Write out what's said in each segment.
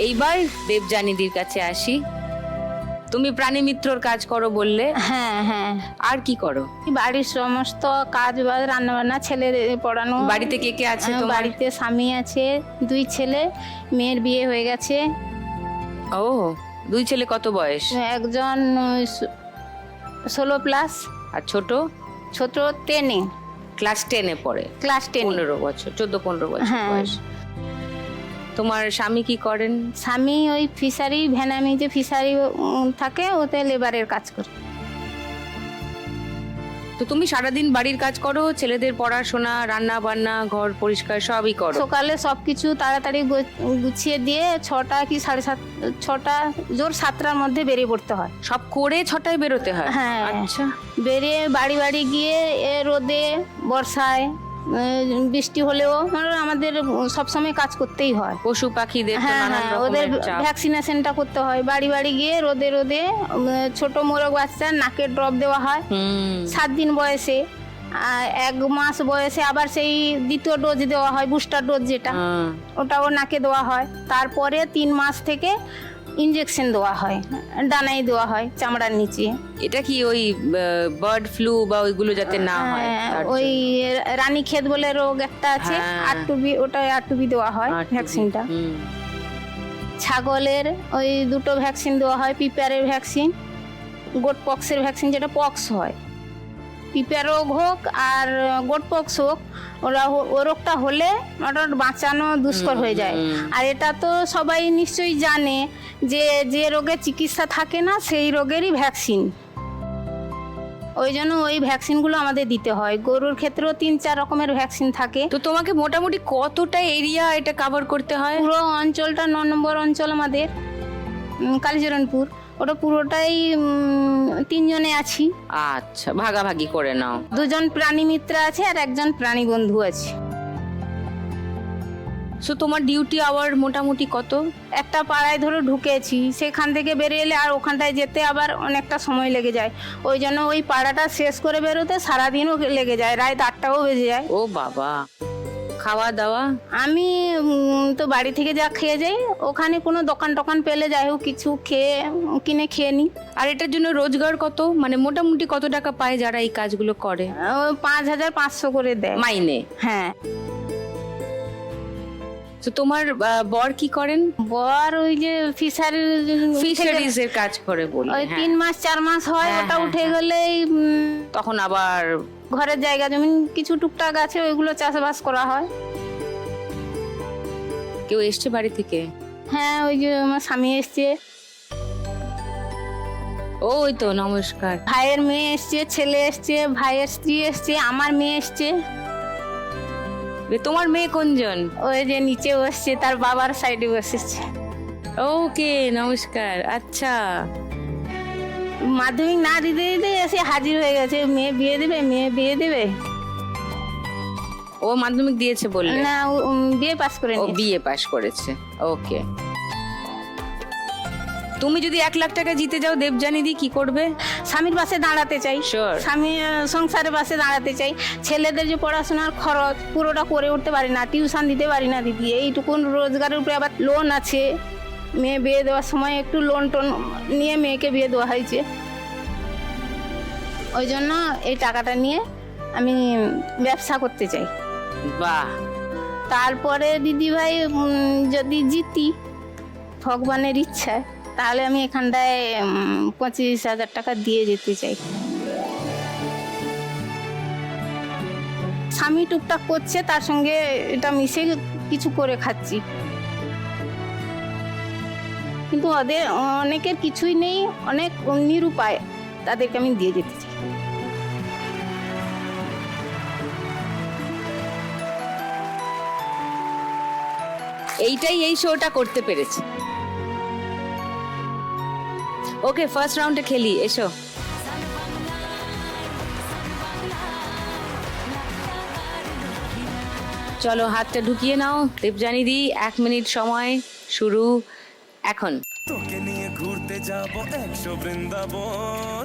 এইবার দেবযানীদির কাছে আসি। তুমি প্রাণী মিত্রর কাজ করো বললে, হ্যাঁ হ্যাঁ, আর কি করো? বাড়ির সমস্ত কাজ বাজ, রান্না বান্না, ছেলেদের পড়ানো। বাড়িতে কে কে আছে তোমার? বাড়িতে স্বামী আছে, 2 ছেলে, মেয়ের বিয়ে হয়ে গেছে। ও, 2 ছেলে, কত বয়স? একজন 16+, আর ছোট? ছোট 10-এ, ক্লাস 10-এ পড়ে। ক্লাস 10। 15 বছর, 14-15 বছর হ্যাঁ। বয়স। তোমার স্বামী কি করেন? স্বামী ওই ফিশারি, ভেনামি যে ফিশারি থাকে, ওতে লেবারের কাজ করে। তো তুমি সারাদিন বাড়ির কাজ করো, ছেলেদের পড়াশোনা, রান্না বান্না, ঘর পরিষ্কার সবই করো? সকালে সবকিছু তাড়াতাড়ি গুছিয়ে দিয়ে 6টা কি 6:30, জোর 7টার মধ্যে বেরিয়ে পড়তে হয়। সব করে 6টায় বেরোতে হয়? হ্যাঁ। আচ্ছা। বেরিয়ে বাড়ি বাড়ি গিয়ে রোদে, বর্ষায়, বৃষ্টি হলেও আমাদের সবসময় কাজ করতেই হয়। পশু পাখিদের তো হ্যাঁ নানান হ্যাঁ, ওদের রকমের চাপ। ভ্যাকসিনেশনটা করতে হয়। বাড়ি বাড়ি গিয়ে রোদে রোদে ছোট মোরগ বাচ্চার নাকের ড্রপ দেওয়া হয় 7 দিন বয়সে। 1 মাস বয়সে আবার সেই দ্বিতীয় ডোজ দেওয়া হয়, বুস্টার ডোজ যেটা, ওটাও নাকে দেওয়া হয়। তারপরে 3 মাস থেকে ইনজেকশন দেওয়া হয়, ডানায় দেওয়া হয় চামড়ার নিচে। এটা কি ওই বার্ড ফ্লু বা ওইগুলো যাতে না হয় তার ওই জন্য? রানীক্ষেত বলে রোগ একটা আছে, হ্যাঁ। আরটুবি, ওটা আরটুবি দেওয়া হয় ভ্যাকসিনটা। ছাগলের ওই 2টো ভ্যাকসিন দেওয়া হয়, পিঁপড়ের ভ্যাকসিন, গোট পক্সের ভ্যাকসিন, যেটা পক্স হয়। পিঁপড়ে রোগ হোক আর গোট পক্স হোক, ও রোগটা হলে ওটা বাঁচানো দুষ্কর হয়ে যায়। আর এটা তো সবাই নিশ্চয়ই জানে যে রোগের চিকিৎসা থাকে না, সেই রোগেরই ভ্যাকসিন। ওই জন্য ওই ভ্যাকসিনগুলো আমাদের দিতে হয়। গরুর ক্ষেত্রেও 3-4 রকমের ভ্যাকসিন থাকে। তো তোমাকে মোটামুটি কতটা এরিয়া এটা কভার করতে হয়? পুরো অঞ্চলটা 9 নম্বর অঞ্চল আমাদের, কালীচরণপুর, ওটা পুরোটাই 3 জনে আছি। আচ্ছা, ভাগাভাগি করে নাও। 2 জন প্রাণী মিত্র আছে আর 1 জন প্রাণী বন্ধু আছে। সো তোমার ডিউটি আওয়ার মোটামুটি কত? একটা পাড়ায় ধরো ঢুকেছি, সেখান থেকে বেরিয়ে এলে আর ওখানটায় যেতে আবার অনেকটা সময় লেগে যায়। ওই জন্য ওই পাড়াটা শেষ করে বেরোতে সারাদিনও লেগে যায়, রাত 8টাও বেজে যায়। ও বাবা, খাওয়া দাওয়া? আমি তো বাড়ি থেকে যা খেয়ে যাই, ওখানে কোনো দোকান টোকান পেলে যাই হোক কিছু কিনে খেয়ে নিই। আর এটার জন্য রোজগার কত, মানে মোটামুটি কত টাকা পায় যারা এই কাজগুলো করে? 5500 করে দেয় মাইনে? হ্যাঁ। তো তোমার বর কি করেন? বর ওই যে ফিশারিজ এর কাজ করে বলি। ওই 3 মাস 4 মাস হয়, হ্যাঁ, ওটা হ্যাঁ, উঠে হ্যাঁ। গেলেই তখন আবার ঘরের জায়গা জমি কিছু টুকটাক আছে, ওইগুলো চাষবাস করা হয়। কেউ এসছে বাড়ি থেকে? হ্যাঁ, ওই যে আমার স্বামী এসছে, ওই তো, নমস্কার। ভাইয়ের মেয়ে এসছে, ছেলে এসছে, ভাইয়ের স্ত্রী এসছে, আমার মেয়ে এসছে। তোমার মেয়ে কোনজন? ওই যে নিচে বসছে, তার বাবার সাইডে বসেছে। ওকে, নমস্কার। আচ্ছা, মাধ্যমিক না দিতে দিতে এসে হাজির হয়ে গেছে, মেয়ে বিয়ে দেবে, মেয়ে বিয়ে দেবে। ও মাধ্যমিক দিয়েছে বললে? না, বিয়ে পাস করে ও নিয়েছে। বিএ পাস করেছে। ওকে। তুমি যদি 1 লাখ টাকা জিতে যাও দেবযানীদি, কি করবে? স্বামীর পাশে দাঁড়াতে চাই, Sure. স্বামী সংসারের পাশে দাঁড়াতে চাই। ছেলেদের যে পড়াশোনার খরচ পুরোটা করে উঠতে পারি না, টিউশন দিতে পারি না দিদি, এইটুকুন রোজগারের উপরে আবার লোন আছে। মেয়ে বিয়ে দেওয়ার সময় একটু লোন টোন নিয়ে মেয়েকে বিয়ে দেওয়া হয়েছে। ওই জন্য এই টাকাটা নিয়ে আমি ব্যবসা করতে চাই। বাহ। তারপরে দিদি ভাই যদি জিতি ভগবানের ইচ্ছা, তাহলে আমি এখানটায় 25,000 টাকা দিয়ে যেতে চাই। স্বামী টুকটাক করছে, তার সঙ্গে এটা মিশে কিছু করে খাচ্ছি। কিন্তু ওদের অনেকের কিছুই নেই, অনেক নিরুপায়, তাদেরকে আমি দিয়ে যেতে চাই। এইটাই এই শোটা করতে পেরেছি। ওকে, ফার্স্ট রাউন্ডে খেলি, এসো। চলো, হাতটা ঢুকিয়ে নাও। দেবযানীদি, 1 মিনিট সময় শুরু এখন। তোকে নিয়ে ঘুরতে যাব 100 বৃন্দাবন,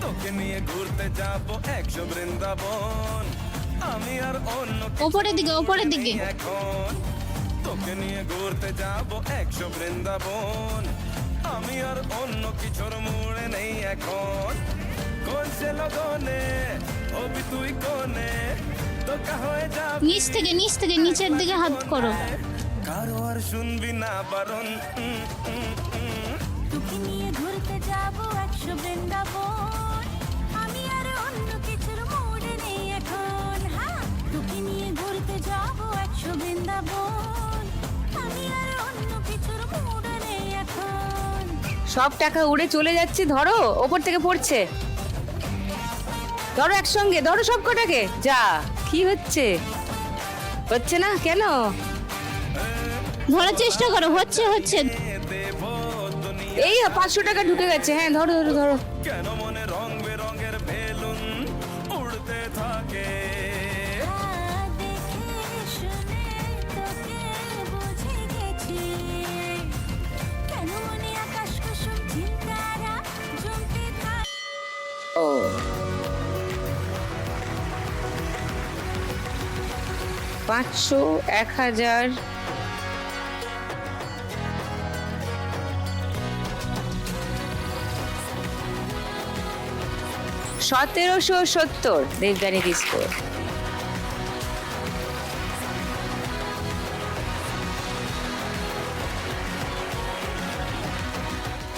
তোকে নিয়ে ঘুরতে যাব 100 বৃন্দাবন। আমি আর অন্য ওপরের দিকে ওপরের দিকে এখন তোকে নিয়ে ঘুরতে যাব 100 বৃন্দাবন আমি আর অন্য কিছুর মুড়ে নেই এখন কোন সে লগনে হবি তুই কোনে তোকা হয়ে যাবে নিচ থেকে নিচের দিকে হাত করো। কারো আর শুনবি না বারণ তোকে নিয়ে ঘুরতে যাব 100 বৃন্দাবন আমি আর অন্য কিছুর মুডে নেই এখন হ্যাঁ তোকে নিয়ে ঘুরতে যাব 100 বৃন্দাবন আমি আর অন্য কিছুর মুডে নেই এখন সব টাকা উড়ে চলে যাচ্ছে, ধরো ওপর থেকে পড়ছে। ধরো একসঙ্গে, ধরো সব কটাকে। যা, কি হচ্ছে? হচ্ছে না কেন? ধরার চেষ্টা করো, হচ্ছে। দেব দুনিয়া এই 500 টাকা ঢুকে গেছে। হ্যাঁ ধরো ধরো ধরো। কেন মনে রং বেরঙের বেলুন উড়তে থাকে দেখে শুনে তোকে বুঝে গেছি কেন মনে আকাশ কুসুম চিন্তারা জমতে থাকে ও 500, 1000, $1770 দেবযানী ডিস্কো।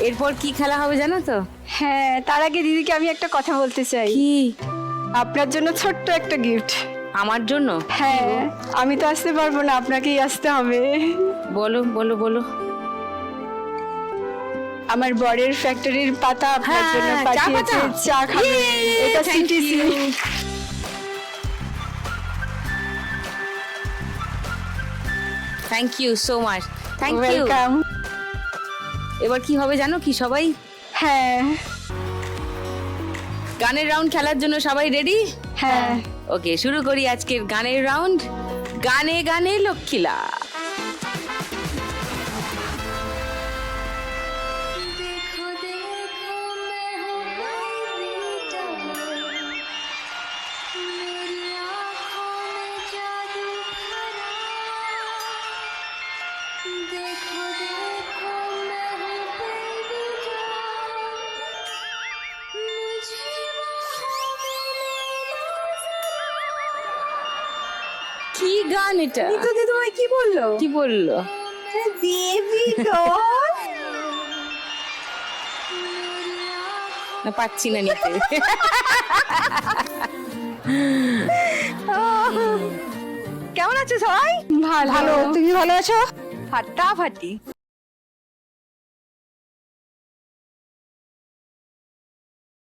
এরপর কি খেলা হবে জানো তো? হ্যাঁ, তার আগে দিদিকে আমি একটা কথা বলতে চাই। কি? আপনার জন্য ছোট্ট একটা গিফট। আমার জন্য? হ্যাঁ, আমি তো আসতে পারবো না, আপনাকেই আসতে হবে। বলো বলো বলো। আমার বরের ফ্যাক্টরির পাতা আপনার হ্যাঁ, জন্য চা পাঠিয়েছে, পাতা? চা খাবে। Yay, এটা thank সিটিসি। you. Thank you so much. Thank you. Welcome. এবার কি হবে জানো কি সবাই? হ্যাঁ গানের রাউন্ড খেলার জন্য সবাই রেডি? হ্যাঁ। ওকে, শুরু করি আজকের গানের রাউন্ড। গানে গানে লক্ষ্মীলা। देखो देखो मैं हूँ बेबी डॉल मेरी आँखों में जादू भरा देखो देखो मैं हूँ बेबी डॉल मुझे बाहों में ले लो जरा কি গান এটা? তো তোমায় কি বললো? কি বললো? Baby doll. না পাচ্ছি না নিতে। কেমন আছো সবাই? ভালো। তুমি ভালো আছো? ফাটাফাটি।